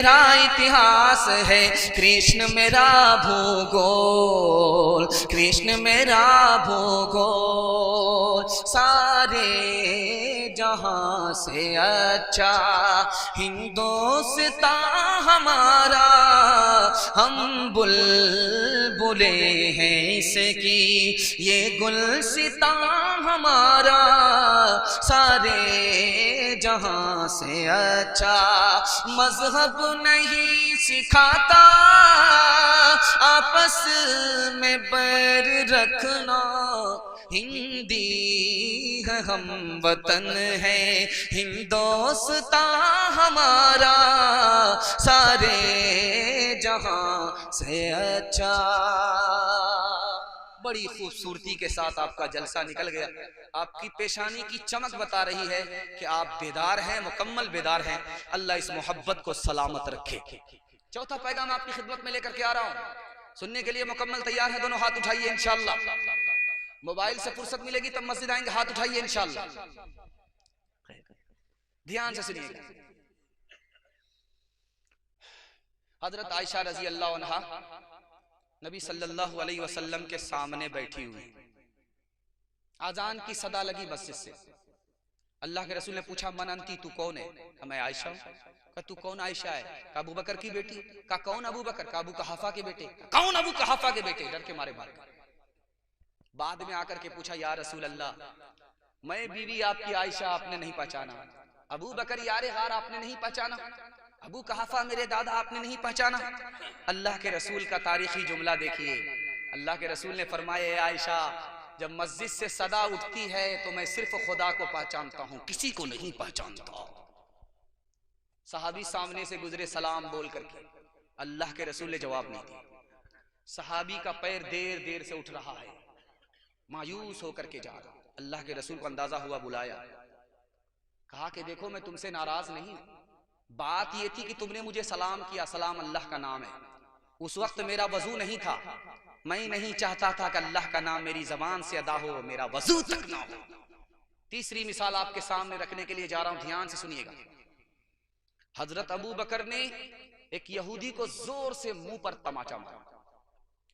मेरा इतिहास है, कृष्ण मेरा भूगोल, कृष्ण मेरा भूगोल। सारे जहां से अच्छा हिंदुस्तान हमारा, हम बुलबुले हैं इसकी, ये गुलसितां हमारा। सारे जहां से अच्छा मजहब नहीं सिखाता, आपस में बैर रखना। हिंदी है हम वतन है, हिंदुस्तान हमारा, सारे जहां से अच्छा। बड़ी खूबसूरती के साथ आपका जलसा निकल गया। आपकी पेशानी की चमक बता रही है कि आप बेदार हैं, मुकम्मल बेदार हैं। अल्लाह इस मोहब्बत को सलामत रखे। चौथा पैगाम आपकी खिदमत में लेकर के आ रहा हूं, सुनने के लिए मुकम्मल तैयार है? दोनों हाथ उठाइए इंशाअल्लाह। मोबाइल से फुर्सत मिलेगी तब मस्जिद आएंगे, हाथ उठाइए इंशाअल्लाह। ध्यान से सुनिएगा। हजरत आयशा रजी अल्लाह अन्हा नबी सल्लल्लाहु अलैहि वसल्लम के सामने बैठी हुई, आजान की सदा लगी मस्जिद से। अल्लाह के रसूल ने पूछा, मन अंती, तू कौन है? मैं आयशा हूं। कहा, तू कौन आयशा है? कहा, अबू बकर की बेटी। कहा, कौन अबू बकर? कहा, अबू कहाफा के बेटे। कौन अबू कहाफा के बेटे? डर के मारे भाग गए। बाद में आकर के पूछा, या रसूल अल्लाह, मैं बीवी आपकी आयशा, आपने नहीं पहचाना। अबू बकर यारे गार आपने नहीं पहचाना। अबू कहाफा मेरे दादा आपने नहीं पहचाना। अल्लाह के रसूल का तारीखी जुमला देखिए। अल्लाह के रसूल ने फरमाया, आयशा, जब मस्जिद से सदा उठती है तो मैं सिर्फ खुदा को पहचानता हूं, किसी को नहीं पहचानता। सहाबी सामने से गुजरे सलाम बोल करके, अल्लाह के रसूल ने जवाब नहीं दिया। सहाबी का पैर देर देर से उठ रहा है, मायूस होकर के जा रहा। अल्लाह के रसूल को अंदाजा हुआ, बुलाया, कहा कि देखो मैं तुमसे नाराज नहीं, बात ये थी कि तुमने मुझे सलाम किया, सलाम अल्लाह का नाम है। उस वक्त मेरा वजू नहीं था, मैं नहीं चाहता था कि अल्लाह का नाम मेरी जबान से अदा हो, मेरा वजू तक ना हो। तीसरी मिसाल आपके सामने रखने के लिए जा रहा हूं, ध्यान से सुनिएगा। हजरत अबू बकर ने एक यहूदी को जोर से मुंह पर तमाचा मारा।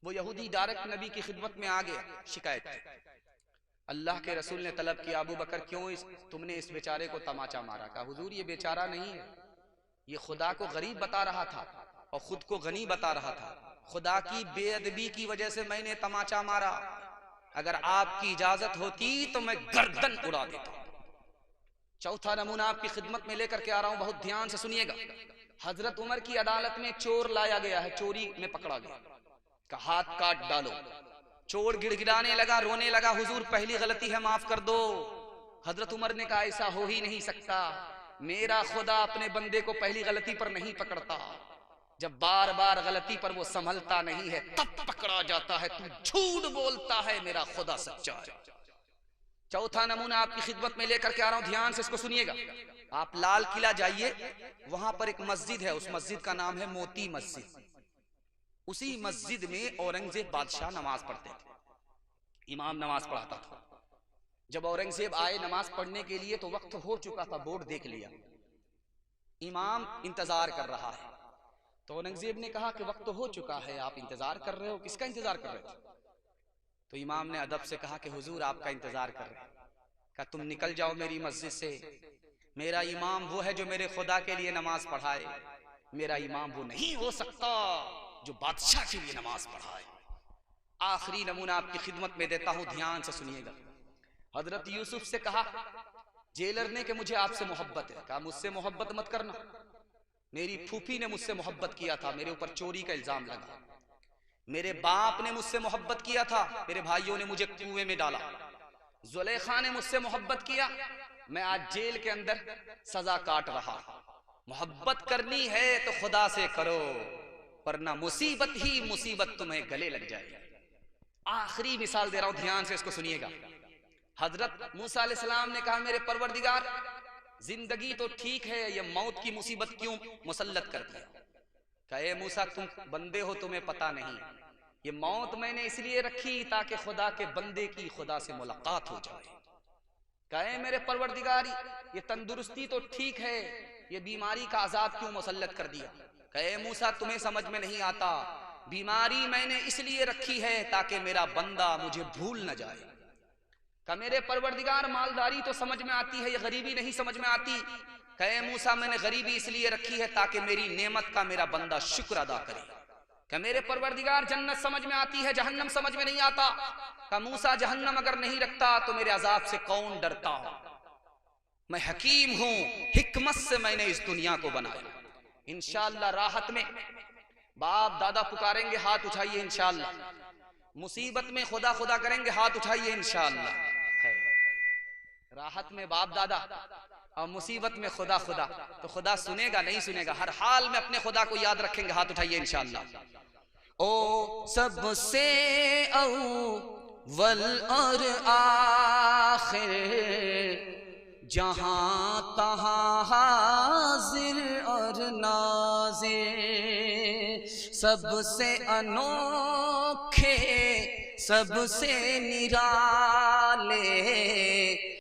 वो यहूदी डायरेक्ट नबी की खिदमत में आ गया, शिकायत। अल्लाह के रसूल ने तलब किया, अबू बकर क्यों तुमने इस बेचारे को तमाचा मारा? कहा, हुजूर ये बेचारा नहीं है, ये खुदा को गरीब बता रहा था और खुद को गनी बता रहा था। खुदा की बेअदबी की वजह से मैंने तमाचा मारा, अगर आपकी इजाजत होती तो मैं गर्दन उड़ा देता। चौथा नमूना आपकी खिदमत में लेकर के आ रहा हूं, बहुत ध्यान से सुनिएगा। हजरत उमर की अदालत में चोर लाया गया है, चोरी में पकड़ा गया, का हाथ काट डालो। चोर गिड़गिड़ाने लगा, रोने लगा, हुजूर पहली गलती है, माफ कर दो। हजरत उमर ने कहा, ऐसा हो ही नहीं सकता, मेरा खुदा अपने बंदे को पहली गलती पर नहीं पकड़ता, जब बार बार गलती पर वो संभलता नहीं है तब पकड़ा जाता है। तू झूठ बोलता है, मेरा खुदा सच्चा है। चौथा नमूना आपकी खिदमत में लेकर के आ रहा हूं, ध्यान से इसको सुनिएगा। आप लाल किला जाइए, वहां पर एक मस्जिद है, उस मस्जिद का नाम है मोती मस्जिद। उसी मस्जिद में औरंगजेब बादशाह नमाज पढ़ते थे, इमाम नमाज पढ़ाता था। जब औरंगजेब आए नमाज पढ़ने के लिए तो वक्त हो चुका था, बोर्ड देख लिया, इमाम इंतजार कर रहा है। तो औरंगजेब ने कहा कि वक्त हो चुका है, आप इंतजार कर रहे हो, किसका इंतजार कर रहे हो? तो इमाम ने अदब से कहा कि हुजूर आपका इंतजार कर रहे हैं। कहा, तुम निकल जाओ मेरी मस्जिद से, मेरा इमाम वो है जो मेरे खुदा के लिए नमाज पढ़ाए, मेरा इमाम वो नहीं हो सकता जो बादशाह के लिए नमाज पढ़ाए। आखिरी नमूना आपकी खिदमत में देता हूं, ध्यान से सुनिएगा। हजरत यूसुफ से कहा जेलर ने कि मुझे आपसे मोहब्बत है। कहा, मुझसे मोहब्बत मत करना, मेरी फूफी ने मुझसे मोहब्बत किया था, मेरे ऊपर चोरी का इल्जाम लगा। मेरे बाप ने मुझसे मोहब्बत किया था, मेरे भाइयों ने मुझे कुएं में डाला। जुलेखा ने मुझसे मोहब्बत किया, मैं आज जेल के अंदर सजा काट रहा। मोहब्बत करनी है तो खुदा से करो, वरना मुसीबत ही मुसीबत तुम्हें गले लग जाएगी। आखिरी मिसाल दे रहा हूं, ध्यान से इसको सुनिएगा। हजरत मूसा अलैहिस्सलाम ने कहा, मेरे परवरदिगार, जिंदगी तो ठीक है, ये मौत की मुसीबत क्यों मुसल्लत कर दी? कहे, मूसा तुम बंदे हो, तुम्हें पता नहीं, ये मौत मैंने इसलिए रखी ताकि खुदा के बंदे की खुदा से मुलाकात हो जाए। कहे, मेरे परवरदिगार, ये तंदुरुस्ती तो ठीक है, ये बीमारी का अजाब क्यों मुसल्लत कर दिया? कहे मूसा तुम्हें समझ में नहीं आता, बीमारी मैंने इसलिए रखी है ताकि मेरा बंदा मुझे भूल न जाए। कहा मेरे परवरदिगार मालदारी तो समझ में आती है, ये गरीबी नहीं समझ में आती। कहे मूसा मैंने गरीबी इसलिए रखी है ताकि मेरी नेमत का मेरा बंदा शुक्र अदा करे। कहा मेरे परवरदिगार जन्नत समझ में आती है, जहन्नम समझ में नहीं आता। कहा मूसा जहन्नम अगर नहीं रखता तो मेरे अजाब से कौन डरता हो, मैं हकीम हूं, हिकमत से मैंने इस दुनिया को बनाया। इंशाअल्लाह राहत में बाप दादा पुकारेंगे हाथ उठाइए इंशाअल्लाह, मुसीबत में खुदा खुदा करेंगे हाथ उठाइए इंशाअल्लाह। राहत में बाप दादा और मुसीबत में खुदा खुदा, तो खुदा सुनेगा नहीं सुनेगा, हर हाल में अपने खुदा को याद रखेंगे, हाथ उठाइए इंशाअल्लाह। ओ सबसे अव्वल और आखिर, जहां तहां हाजिर और नाज़िर, सबसे अनोखे सबसे निराले,